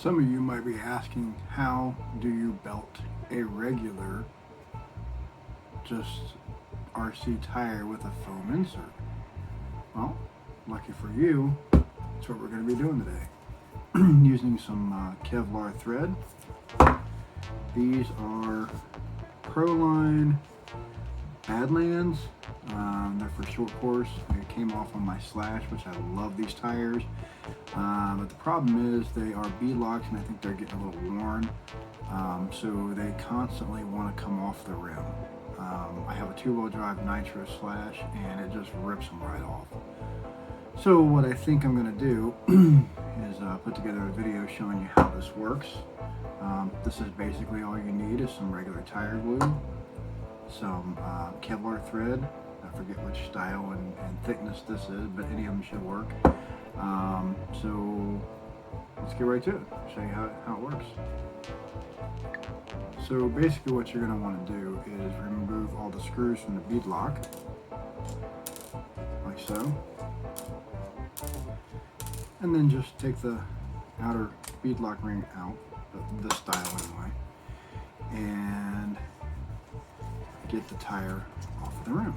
Some of you might be asking, how do you belt a regular just RC tire with a foam insert? Well, lucky for you, that's what we're going to be doing today. Using some Kevlar thread. These are Proline Badlands. They're for short course. They came off on my Slash, which I love these tires. But the problem is they are beadlocks and I think they're getting a little worn. So they constantly want to come off the rim. I have a two-wheel drive Nitro Slash and it just rips them right off. So what I think I'm going to do is put together a video showing you how this works. This is basically all you need is some regular tire glue, some Kevlar thread. I forget which style and thickness this is, but any of them should work. So let's get right to it. I'll show you how it works. So basically what you're going to want to do is remove all the screws from the beadlock, like so. And then just take the outer beadlock ring out, this style anyway, and get the tire off of the rim.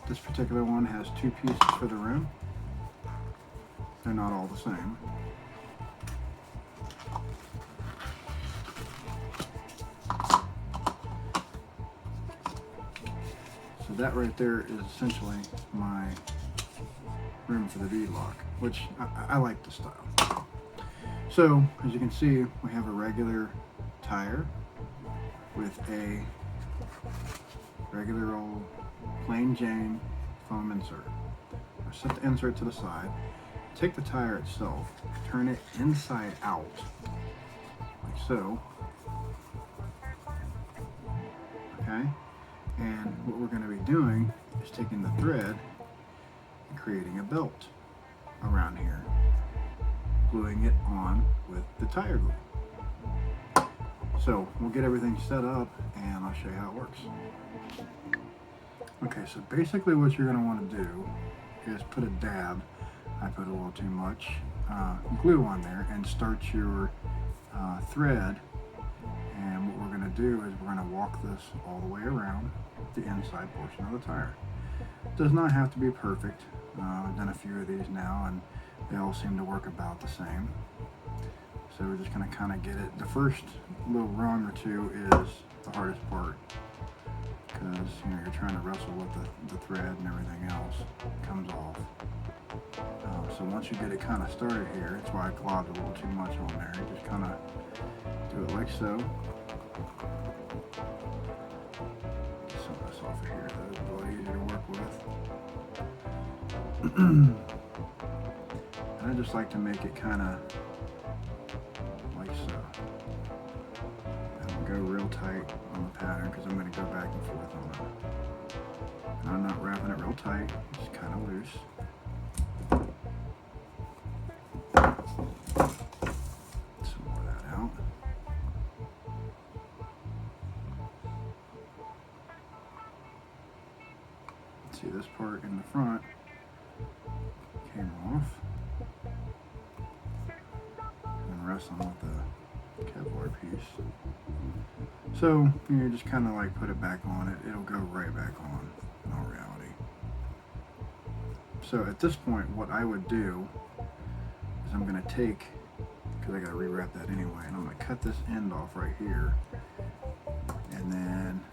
This particular one has two pieces for the rim. They're not all the same. So that right there is essentially my rim for the beadlock, which I like the style. So as you can see, we have a regular tire with a regular old plain Jane foam insert. I set the insert to the side, take the tire itself, turn it inside out, like so. Okay? And what we're going to be doing is taking the thread and creating a belt around here, gluing it on with the tire glue. So we'll get everything set up and I'll show you how it works. Okay, so basically what you're going to want to do is put a dab, I put a little too much, glue on there and start your thread. And what we're going to do is we're going to walk this all the way around the inside portion of the tire. It does not have to be perfect. I've done a few of these now and they all seem to work about the same. So we're just going to kind of get it. The first little rung or two is the hardest part, because you're trying to wrestle with the thread and everything else comes off. So once you get it kind of started here, that's why I globbed a little too much on there. You just kind of do it like so. Get some of this off of here. That is a little easier to work with. And I just like to make it kind of like so. Go real tight on the pattern because I'm going to go back and forth on it. And I'm not wrapping it real tight, just kind of loose. Some more of that out. See, this part in the front came off. And wrestling with the Kevlar piece. So you just kind of like put it back on it, it'll go right back on in all reality. So at this point what I would do is I'm going to take, because I got to rewrap that anyway, and I'm going to cut this end off right here, and then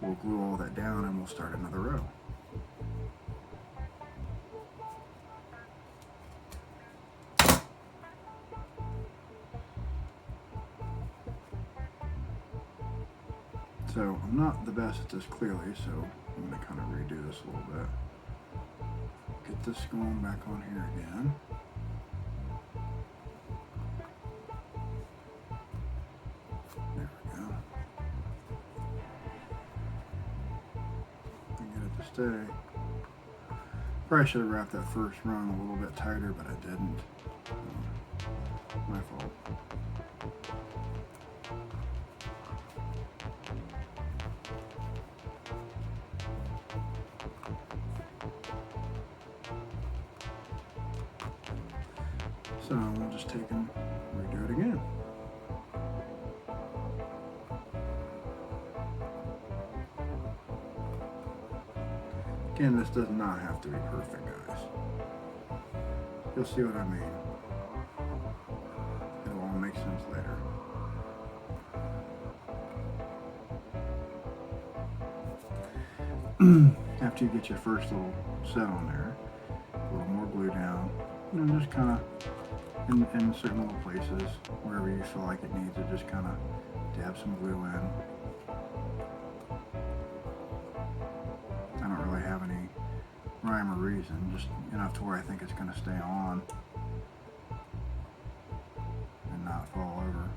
we'll glue all that down and we'll start another row. So I'm not the best at this clearly, so I'm going to kind of redo this a little bit. Get this going back on here again. There we go. And get it to stay. Probably should have wrapped that first rung a little bit tighter, but I didn't. My fault. So we'll just take and redo it again. Again, this does not have to be perfect, guys. You'll see what I mean. It'll all make sense later. After you get your first little set on there, a little more glue down, and just kind of in certain little places, wherever you feel like it needs it, just kind of dab some glue in. I don't really have any rhyme or reason, just enough to where I think it's going to stay on and not fall over.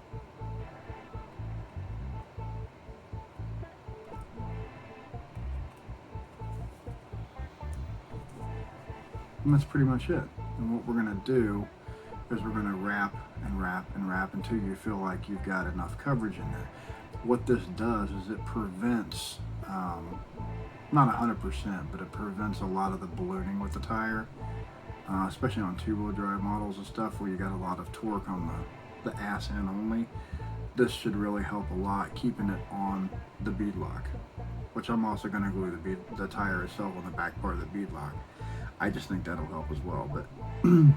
And that's pretty much it. And what we're going to do is we're going to wrap and wrap and wrap until you feel like you've got enough coverage in there. What this does is it prevents, not 100%, but it prevents a lot of the ballooning with the tire, especially on two-wheel drive models and stuff where you got a lot of torque on the ass end only. This should really help a lot keeping it on the bead lock, which I'm also going to glue the tire itself on the back part of the bead lock. I just think that'll help as well, but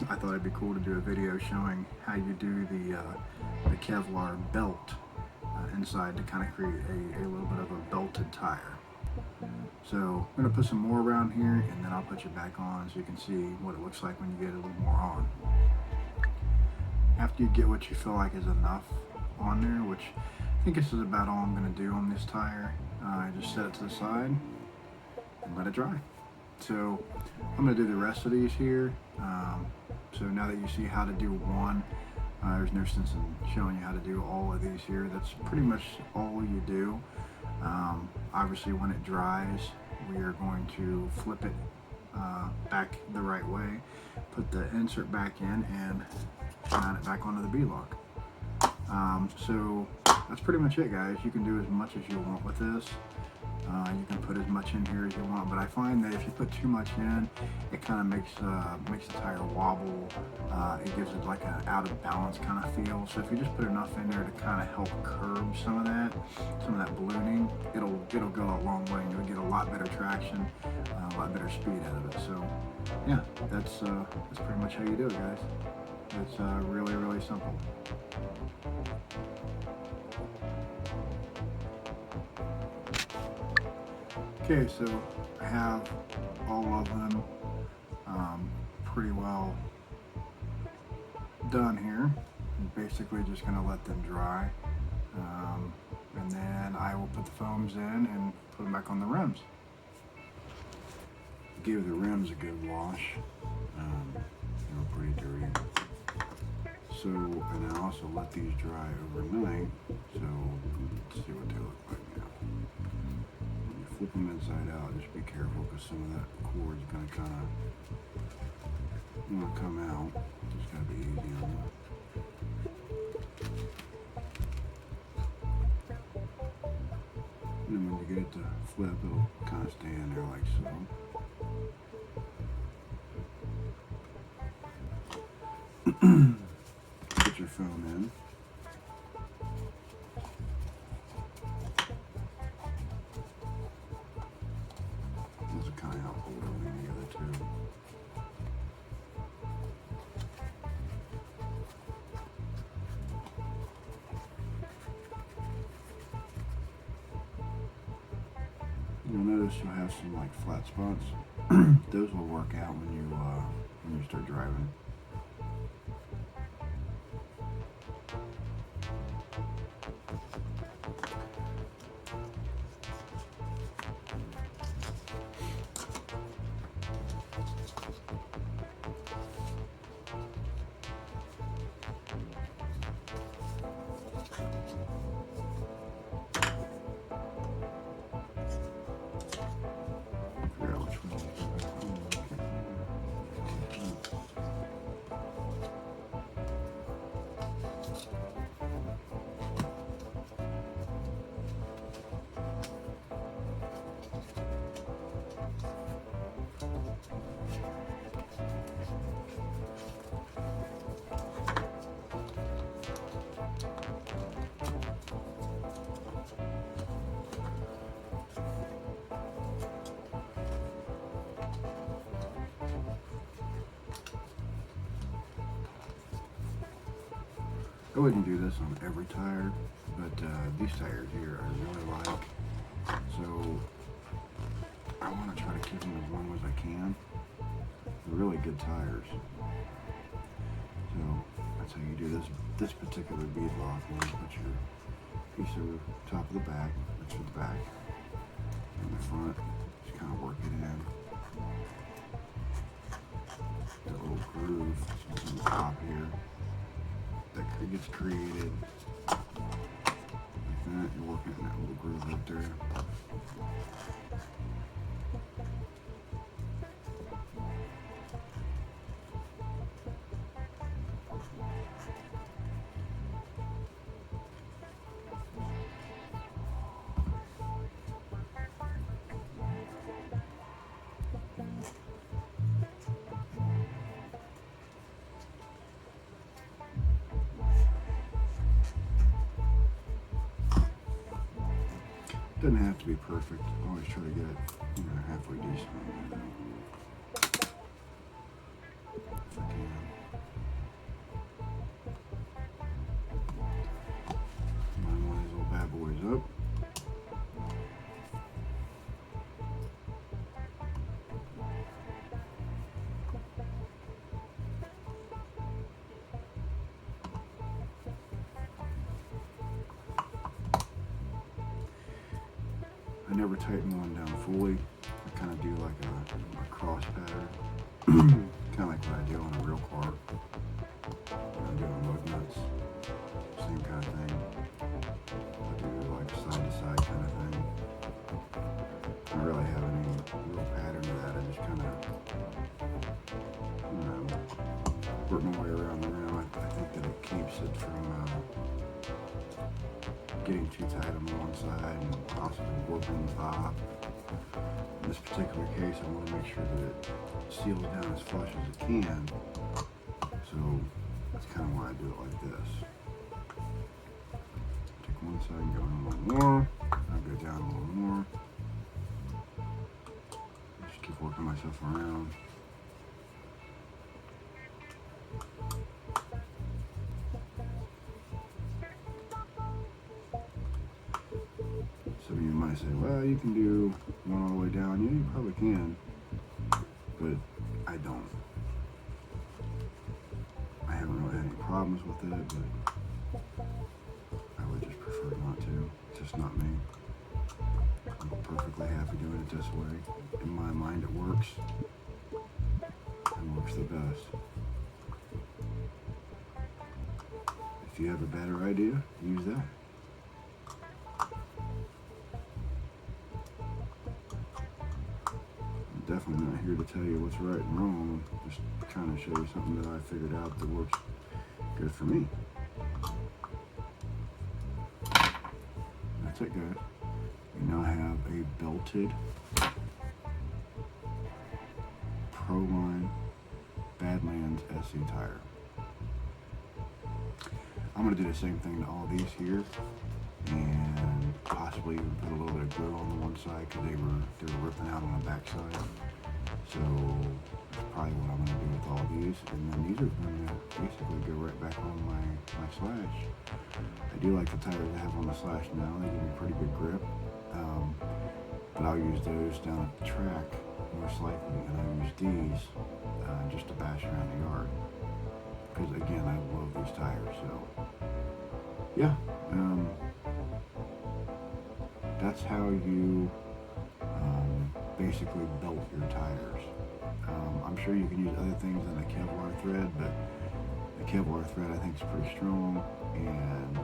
I thought it'd be cool to do a video showing how you do the Kevlar belt inside to kind of create a little bit of a belted tire. So I'm going to put some more around here, and then I'll put you back on so you can see what it looks like when you get a little more on. After you get what you feel like is enough on there, which I think this is about all I'm going to do on this tire, I just set it to the side and let it dry. So I'm going to do the rest of these here. So now that you see how to do one, there's no sense in showing you how to do all of these here. That's pretty much all you do. Obviously when it dries, we are going to flip it back the right way, put the insert back in, and mount it back onto the bead-lock. So that's pretty much it, guys. You can do as much as you want with this. You can put as much in here as you want, but I find that if you put too much in, it kind of makes the tire wobble. It gives it like an out of balance kind of feel. So if you just put enough in there to kind of help curb some of that ballooning, it'll go a long way, and you'll get a lot better traction, a lot better speed out of it. So yeah, that's pretty much how you do it, guys. It's really, really simple. Okay, so I have all of them pretty well done here. I'm basically just going to let them dry, and then I will put the foams in and put them back on the rims. Give the rims a good wash. They were pretty dirty. So, and I also let these dry overnight, so let's see what they look like now. When you flip them inside out, just be careful because some of that cord is going to kind of come out. Just got to be easy on that. And then when you get it to flip, it'll kind of stay in there like so. Put your foam in. This will kind of help hold everything together too. You'll notice you'll have some like flat spots. Those will work out when you start driving. I wouldn't do this on every tire, but these tires here I really like. So I want to try to keep them as long as I can. They're really good tires. So that's how you do this particular bead lock. You put your piece over the top of the back, that's for the back, and the front, just kind of work it in. The little groove that's on the top here that gets created like that. You're working in that little groove right there. Doesn't have to be perfect. I always try to get it, halfway decent on there, if I can. Line one of these little bad boys up. I never tighten one down fully. I kind of do like a cross pattern, kind of like what I do on a real car. When I'm doing lug nuts, same kind of thing. I do like side to side kind of thing. I don't really have any real pattern to that. I just kind of, work my way around the rim. I think that it keeps it from getting too tight on the one side and possibly warping the top. In this particular case, I want to make sure that it seals down as flush as it can. So that's kind of why I do it like this. Take one side and go in a little more. I'll go down a little more. Just keep working myself around. Some of you might say, well, you can do one all the way down. Yeah, you probably can, but I don't. I haven't really had any problems with it, but I would just prefer not to. It's just not me. I'm perfectly happy doing it this way. In my mind, it works. It works the best. If you have a better idea, use that. Definitely not here to tell you what's right and wrong. Just trying to show you something that I figured out that works good for me. That's it, guys. We now have a belted Proline Badlands SC tire. I'm going to do the same thing to all these here, and possibly even put a little bit of glue on the one side because they were ripping out on the back side. So that's probably what I'm going to do with all these, and then these are going to basically go right back on my slash. I do like the tires I have on the slash now. They give me pretty good grip, but I'll use those down at the track most likely, and I'll use these just to bash around the yard because again, I love these tires. So yeah, that's how you basically belt your tires. I'm sure you can use other things than a Kevlar thread, but the Kevlar thread I think is pretty strong, and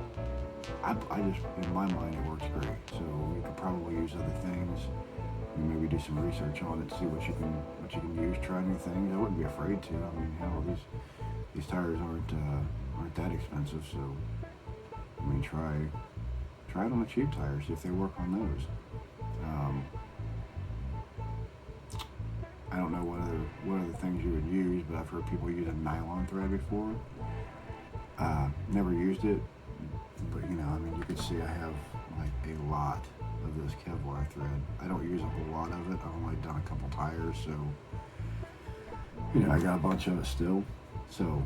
I just, in my mind, it works great. So you could probably use other things. And maybe do some research on it, see what you can use, try new things. I wouldn't be afraid to. I mean, hell, these tires aren't that expensive, so I mean, try it on the cheap tires, see if they work on those. I don't know what other things you would use, but I've heard people use a nylon thread before. Never used it, but I mean, you can see I have like a lot of this Kevlar thread. I don't use a whole lot of it. I've only done a couple tires, so I got a bunch of it still. So,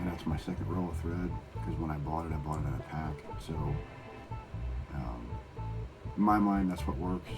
and that's my second roll of thread, because when I bought it in a pack. So in my mind, that's what works.